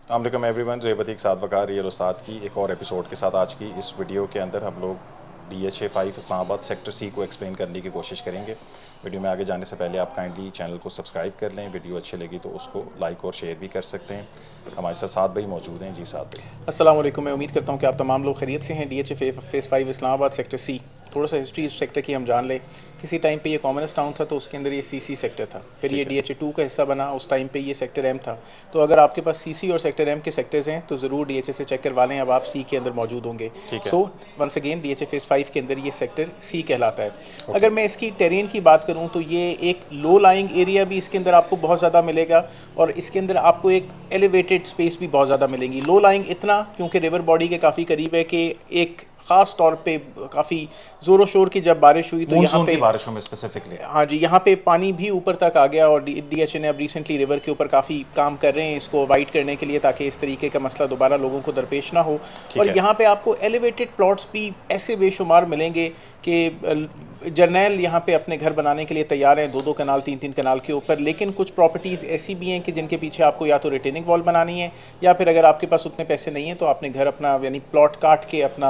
अस्सलाम एवरीवन, ज़ेबतीक साथ वकार रियल उस्ताद की एक और एपिसोड के साथ आज की इस वीडियो के अंदर हम लोग DHA 5 इस्लामाबाद सेक्टर सी को एक्सप्लेन करने की कोशिश करेंगे। वीडियो में आगे जाने से पहले आप काइंडली चैनल को सब्सक्राइब कर लें। वीडियो अच्छी लगी तो उसको लाइक और शेयर भी कर सकते हैं। हमारे साथ साथ भाई मौजूद हैं। जी साथ भाई। अस्सलाम वालेकुम। मैं उम्मीद करता हूँ कि आप तमाम लोग खैरियत से हैं। DHA phase 5 Islamabad sector C, थोड़ा सा हिस्ट्री इस सेक्टर की हम जान लें। किसी टाइम पे ये कॉमनस टाउन था, तो उसके अंदर ये CC सेक्टर था, फिर ये ठीक है। DHA 2 का हिस्सा बना। उस टाइम पे ये सेक्टर M था। तो अगर आपके पास CC और सेक्टर M के सेक्टर्स हैं तो ज़रूर DHA से चेक करवा लें, अब आप C के अंदर मौजूद होंगे। ठीक है। So once again DHA phase 5 के अंदर ये सेक्टर C कहलाता है। ओके। अगर मैं इसकी टेरेन की बात करूँ तो ये एक लो लाइंग एरिया भी इसके अंदर आपको बहुत ज़्यादा मिलेगा, और इसके अंदर आपको एक एलिवेटेड स्पेस भी बहुत ज़्यादा मिलेंगी। लो लाइंग इतना क्योंकि रिवर बॉडी के काफ़ी करीब है कि एक ख़ास तौर पे काफ़ी ज़ोरों शोर की जब बारिश हुई तो यहाँ मानसून की पे, बारिशों में स्पेसिफिकली। हाँ जी, यहाँ पे पानी भी ऊपर तक आ गया। और DHA ने अब रिसेंटली रिवर के ऊपर काफ़ी काम कर रहे हैं इसको अवॉइड करने के लिए, ताकि इस तरीके का मसला दोबारा लोगों को दरपेश ना हो। ठीक और है। यहाँ पे आपको एलिवेटेड प्लॉट्स भी ऐसे बेशुमार मिलेंगे कि जर्नैल यहाँ पे अपने घर बनाने के लिए तैयार हैं, 2-2 कनाल 3-3 कनाल के ऊपर। लेकिन कुछ प्रॉपर्टीज़ ऐसी भी हैं कि जिनके पीछे आपको या तो रिटेनिंग वॉल बनानी है, या फिर अगर आपके पास उतने पैसे नहीं हैं तो आपने घर अपना यानी प्लॉट काट के अपना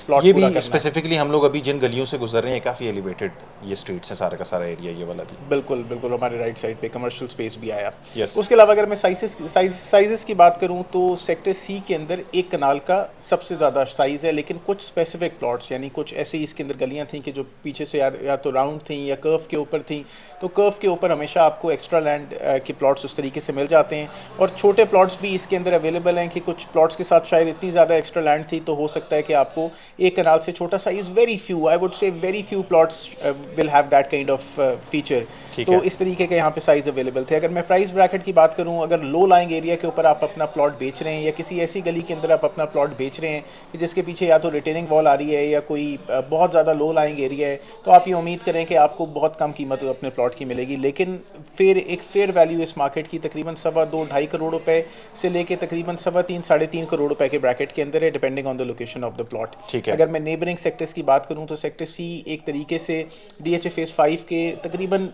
प्लॉट ये पूरा भी करना है। स्पेसिफिकली हम लोग अभी जिन गलियों से गुजर रहे हैं काफ़ी एलिवेटेड ये स्ट्रीट्स हैं, सारा का सारा एरिया ये वाला भी। बिल्कुल बिल्कुल, हमारे राइट साइड पे कमर्शियल स्पेस भी आया। यस। उसके अलावा अगर मैं साइजेस की बात करूं तो सेक्टर सी के अंदर 1 कनाल का सबसे ज़्यादा साइज़ है, लेकिन कुछ स्पेसिफिक प्लॉट्स यानी कुछ ऐसे ही इसके अंदर गलियां थी कि जो पीछे से या तो राउंड थी या कर्व के ऊपर थी। तो कर्व के ऊपर हमेशा आपको एक्स्ट्रा लैंड के प्लॉट्स उस तरीके से मिल जाते हैं, और छोटे प्लॉट्स भी इसके अंदर अवेलेबल हैं कि कुछ प्लॉट्स के साथ शायद इतनी ज़्यादा एक्स्ट्रा लैंड थी तो हो सकता है कि आपको 1 कनाल से छोटा size, very few, I would say very few plots will have that kind of feature. ठीक तो है। इस तरीके के यहाँ पे साइज़ अवेलेबल थे। अगर मैं प्राइस ब्रैकेट की बात करूँ, अगर लो लाइंग एरिया के ऊपर आप अपना प्लॉट बेच रहे हैं या किसी ऐसी गली के अंदर आप अपना प्लॉट बेच रहे हैं कि जिसके पीछे या तो रिटेनिंग वॉल आ रही है या कोई बहुत ज़्यादा लो लाइंग एरिया है, तो आप ये उम्मीद करें कि आपको बहुत कम कीमत अपने प्लॉट की मिलेगी। लेकिन फिर एक फेयर वैल्यू इस मार्केट की तकरीबन 2.25-2.5 करोड़ रुपए से लेके तकरीबन 3.25-3.5 करोड़ रुपए के ब्रैकेट के अंदर है, depending on the location of the plot. ठीक है। अगर मैं नेबरिंग सेक्टर्स की बात करूँ तो सेक्टर सी एक तरीके से DHA फेज़ 5 के तकरीबन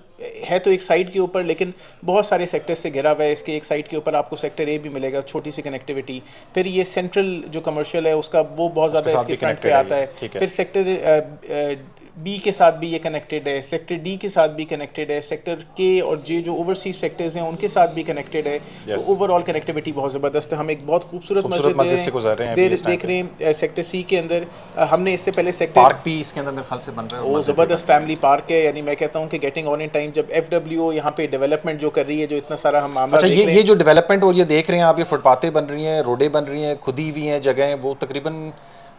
है तो एक साइड के ऊपर, लेकिन बहुत सारे सेक्टर से घिरा हुआ है। इसके एक साइड के ऊपर आपको सेक्टर ए भी मिलेगा, छोटी सी कनेक्टिविटी। फिर ये सेंट्रल जो कमर्शियल है उसका वो बहुत उसके ज़्यादा साथ इसके भी फ्रंट पे कनेक्टेड है आता ये। है। ठीक है। फिर सेक्टर बी के साथ भी ये कनेक्टेड है, सेक्टर डी के साथ भी कनेक्टेड है, सेक्टर के और जे जो ओवरसीज सेक्टर्स हैं उनके साथ भी कनेक्टेड है। तो यस। ओवरऑल कनेक्टिविटी बहुत ज़बरदस्त है। हम एक बहुत खूबसूरत खूबसूरत मस्जिद दे मस्जिद रहे से गुजर रहे हैं हैं, अभी इस टाइम देख पे। रहे हैं सेक्टर सी के अंदर। हमने इससे पहले सेक्टर, पार्क भी इसके अंदर मेरे ख्याल से बन रहा है और वो मस्जिद भी बन ज़बरदस्त रही फैमिली पार्क है। यानी मैं कहता हूँ कि गेटिंग ऑन इन टाइम, जब FWO यहाँ पे डेवलपमेंट जो कर रही है, जो इतना सारा हम मामला अच्छा, देख रहे ये हैं। जो डेवलपमेंट और ये देख रहे हैं आप, ये फुटपाथें बन रही हैं, रोडें बन रही हैं, खुदी हुई हैं जगहें, वो तकरीबन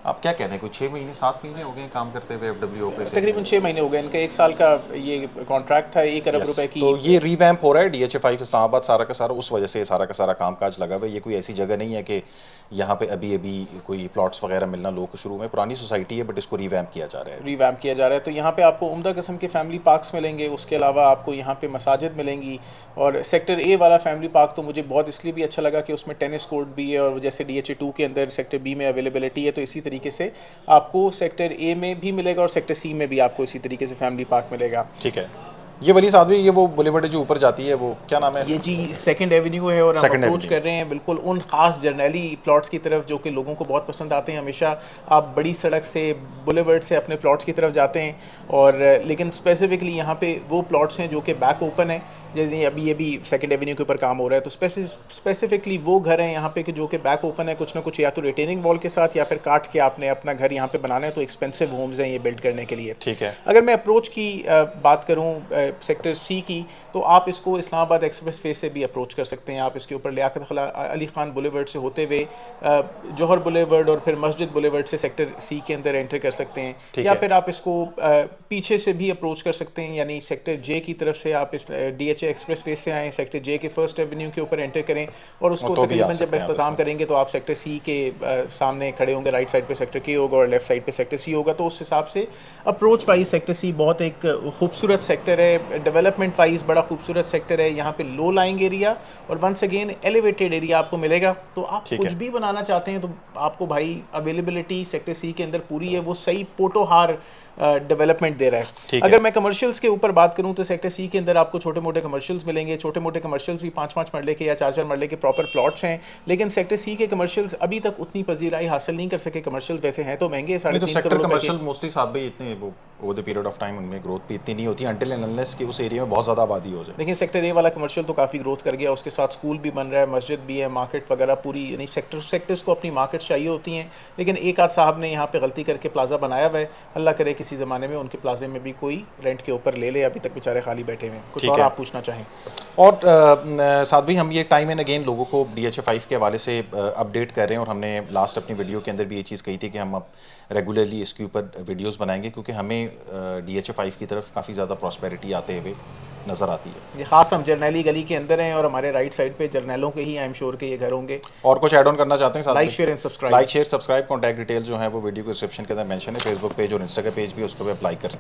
आप क्या कहते हैं कोई 6 महीने 7 महीने हो गए हैं काम करते हुए FWO पे से। तकरीबन 6 महीने हो गए इनका, 1 साल का ये कॉन्ट्रैक्ट था, 1 अरब यस। रुपए की। तो ये रीवैम्प हो रहा है DHA 5 इस्लामाबाद सारा का सारा, उस वजह से सारा का सारा कामकाज लगा हुआ है। ये कोई ऐसी जगह नहीं है कि यहाँ पे अभी अभी कोई प्लॉट्स वगैरह मिलना लोगों को शुरू में, पुरानी सोसाइटी है बट इसको रीवैम्प किया जा रहा है। रिवैम्प किया जा रहा है। तो यहाँ पे आपको उम्दा किस्म के फैमिली पार्क्स मिलेंगे, उसके अलावा आपको यहाँ पे मसाजिद मिलेंगी। और सेक्टर ए वाला फैमिली पार्क तो मुझे बहुत इसलिए भी अच्छा लगा कि उसमें टेनिस कोर्ट भी है, और जैसे DHA 2 के अंदर सेक्टर बी में अवेलेबिलिटी है, तो इसी तरीके से आपको सेक्टर ए में भी मिलेगा और सेक्टर सी में भी आपको इसी तरीके से फैमिली पार्क मिलेगा। ठीक है। ये वाली साथ भी, ये वो बुलेवर्ड जो ऊपर जाती है, वो क्या नाम है ये इसका? जी सेकंड एवेन्यू है, और हम सेकंड अप्रोच एवेन्यू। कर रहे हैं बिल्कुल उन ख़ास जर्नैली प्लॉट्स की तरफ जो कि लोगों को बहुत पसंद आते हैं। हमेशा आप बड़ी सड़क से, बुलेवर्ड से अपने प्लॉट्स की तरफ जाते हैं, और लेकिन स्पेसिफिकली यहाँ पे वो प्लॉट्स हैं जो कि बैक ओपन है। जैसे अभी ये भी सेकंड एवेन्यू के ऊपर काम हो रहा है, तो स्पेसिफिकली वो घर हैं यहाँ पे कि जो कि बैक ओपन है, कुछ ना कुछ या तो रिटेनिंग वॉल के साथ, या फिर काट के आपने अपना घर यहाँ पे बनाना है। तो एक्सपेंसिव होम्स हैं ये बिल्ड करने के लिए। ठीक है। अगर मैं अप्रोच की बात करूँ सेक्टर सी की, तो आप इसको इस्लामाबाद एक्सप्रेस वे से भी अप्रोच कर सकते हैं। आप इसके ऊपर लियाकत अली खान बुलेवर्ड से होते हुए जौहर बुलेवर्ड और फिर मस्जिद बुलेवर्ड से सेक्टर सी के अंदर एंटर कर सकते हैं, ठीक या है। फिर आप इसको पीछे से भी अप्रोच कर सकते हैं। यानी सेक्टर जे की तरफ से आप इस DHA एक्सप्रेस वे से आएँ, सेक्टर जे के फर्स्ट एवेन्यू के ऊपर एंटर करें, और उसको तो भी आ तकरीबन जब सकते हैं आप अख्ताम इसमें। करेंगे तो आप सेक्टर सी के सामने खड़े होंगे। राइट साइड पे सेक्टर के होगा और लेफ्ट साइड पे सेक्टर सी होगा। तो उस हिसाब से अप्रोच वाइज सेक्टर सी बहुत एक खूबसूरत सेक्टर है। है, डेवलपमेंट वाइज बड़ा खूबसूरत सेक्टर है। यहाँ पे लो लाइंग एरिया और वंस अगेन एलिवेटेड एरिया आपको मिलेगा। तो आप ठीक कुछ है। भी बनाना चाहते हैं तो आपको भाई अवेलेबिलिटी सेक्टर सी के अंदर पूरी है, वो सही पोटोहार डेवलपमेंट दे रहा है। ठीक है। अगर मैं कमर्शियल्स के ऊपर बात करूं तो सेक्टर सी के अंदर आपको छोटे मोटे कमर्शियल्स मिलेंगे। छोटे मोटे कमर्शियल्स भी 5-5 मरले के या 4-4 मरले के प्रॉपर प्लॉट्स हैं, लेकिन सेक्टर सी के कमर्शियल्स अभी तक उतनी पजीराई हासिल नहीं कर सके। कमर्शियल वैसे हैं तो महंगे, नहीं तो 3.5 सेक्टर करोड़ रुपए कमर्शियल मोस्टली साथ भाई इतने वो over the period of time उनमें ग्रोथ भी इतनी नहीं होती अनटिल एंड अनलेस कि उस एरिया में बहुत ज़्यादा आबादी हो जाए। लेकिन सेक्टर ए वाला कमर्शियल तो काफ़ी ग्रोथ कर गया, उसके साथ स्कूल भी बन रहा है, मस्जिद भी है, मार्केट वगैरह पूरी, यानी सेक्टर्स को अपनी मार्केट चाहिए होती हैं। लेकिन एक आध साहब ने यहाँ पे गलती करके प्लाजा बनाया हुआ है, अल्लाह करे किसी ज़माने में उनके प्लाजे में भी कोई रेंट के ऊपर ले ले, अभी तक बेचारे खाली बैठे हुए हैं। कुछ ठीक और है। आप पूछना चाहें? और साथ भी हम ये टाइम एंड अगेन लोगों को DHA5 के हवाले से अपडेट कर रहे हैं और हमने लास्ट अपनी वीडियो के अंदर भी ये चीज़ कही थी कि हम अब रेगुलरली इसके ऊपर वीडियोस बनाएंगे क्योंकि हमें DHA5 की तरफ काफ़ी ज़्यादा प्रॉस्पेरिटी आते हुए नज़र आती है। ये खास हम जर्नैली गली के अंदर हैं और हमारे राइट साइड पे जर्नैलों के ही आई एम श्योर के ये घर होंगे। और कुछ ऐड ऑन करना चाहते हैं साथ लाइक में? Share and subscribe. Like share subscribe contact detail जो है वो वीडियो के डिस्क्रिप्शन के अंदर मेंशन है। फेसबुक पेज और इंस्टाग्राम पेज भी उसको भी अप्लाई कर सकते हैं।